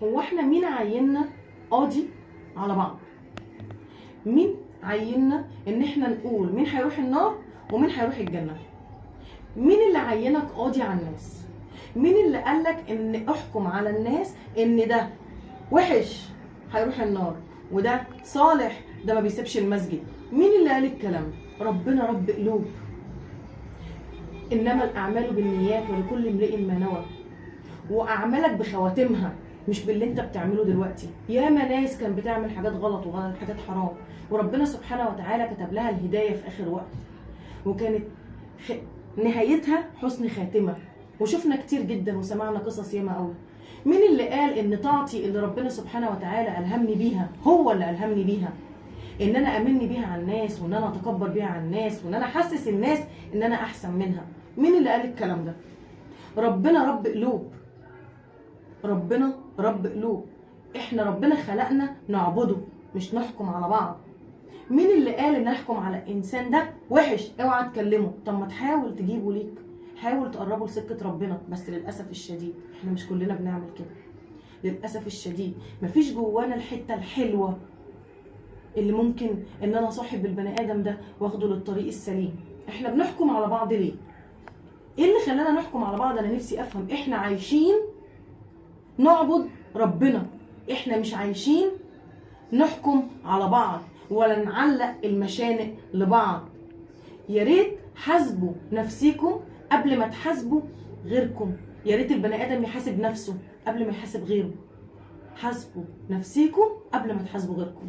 هو احنا مين عيننا قاضي على بعض؟ مين عيننا ان احنا نقول مين هيروح النار ومين هيروح الجنه؟ مين اللي عينك قاضي على الناس؟ مين اللي قالك ان احكم على الناس ان ده وحش هيروح النار وده صالح ده ما بيسيبش المسجد؟ مين اللي قال الكلام ده؟ ربنا رب قلوب. انما الاعمال بالنيات ولكل امرئ ما نوى. واعمالك بخواتمها مش باللي انت بتعمله دلوقتي. ياما ناس كان بتعمل حاجات غلط وحاجات حرام وربنا سبحانه وتعالى كتب لها الهدايه في اخر وقت، وكانت نهايتها حسن خاتمه. وشفنا كتير جدا وسمعنا قصص ياما قوي. مين اللي قال ان طاعتي اللي ربنا سبحانه وتعالى الهمني بيها هو اللي الهمني بيها، ان انا امني بيها على الناس وان انا اتكبر بيها على الناس وان انا احسس الناس ان انا احسن منها؟ مين اللي قال الكلام ده؟ ربنا رب قلوب. ربنا رب قلوب. احنا ربنا خلقنا نعبده مش نحكم على بعض. مين اللي قال ان احكم على الانسان ده وحش اوعى تكلمه؟ طب ما تحاول تجيبه ليك، حاول تقربه لسكه ربنا. بس للاسف الشديد احنا مش كلنا بنعمل كده. للاسف الشديد مفيش جوانا الحته الحلوه اللي ممكن ان انا صاحب البني ادم ده واخده للطريق السليم. احنا بنحكم على بعض ليه؟ ايه اللي خلانا نحكم على بعض؟ انا نفسي افهم. احنا عايشين نعبد ربنا، احنا مش عايشين نحكم على بعض ولا نعلق المشانق لبعض. يا ريت حاسبوا نفسيكم قبل ما تحاسبوا غيركم. يا ريت البني ادم يحاسب نفسه قبل ما يحاسب غيره. حاسبوا نفسيكم قبل ما تحاسبوا غيركم.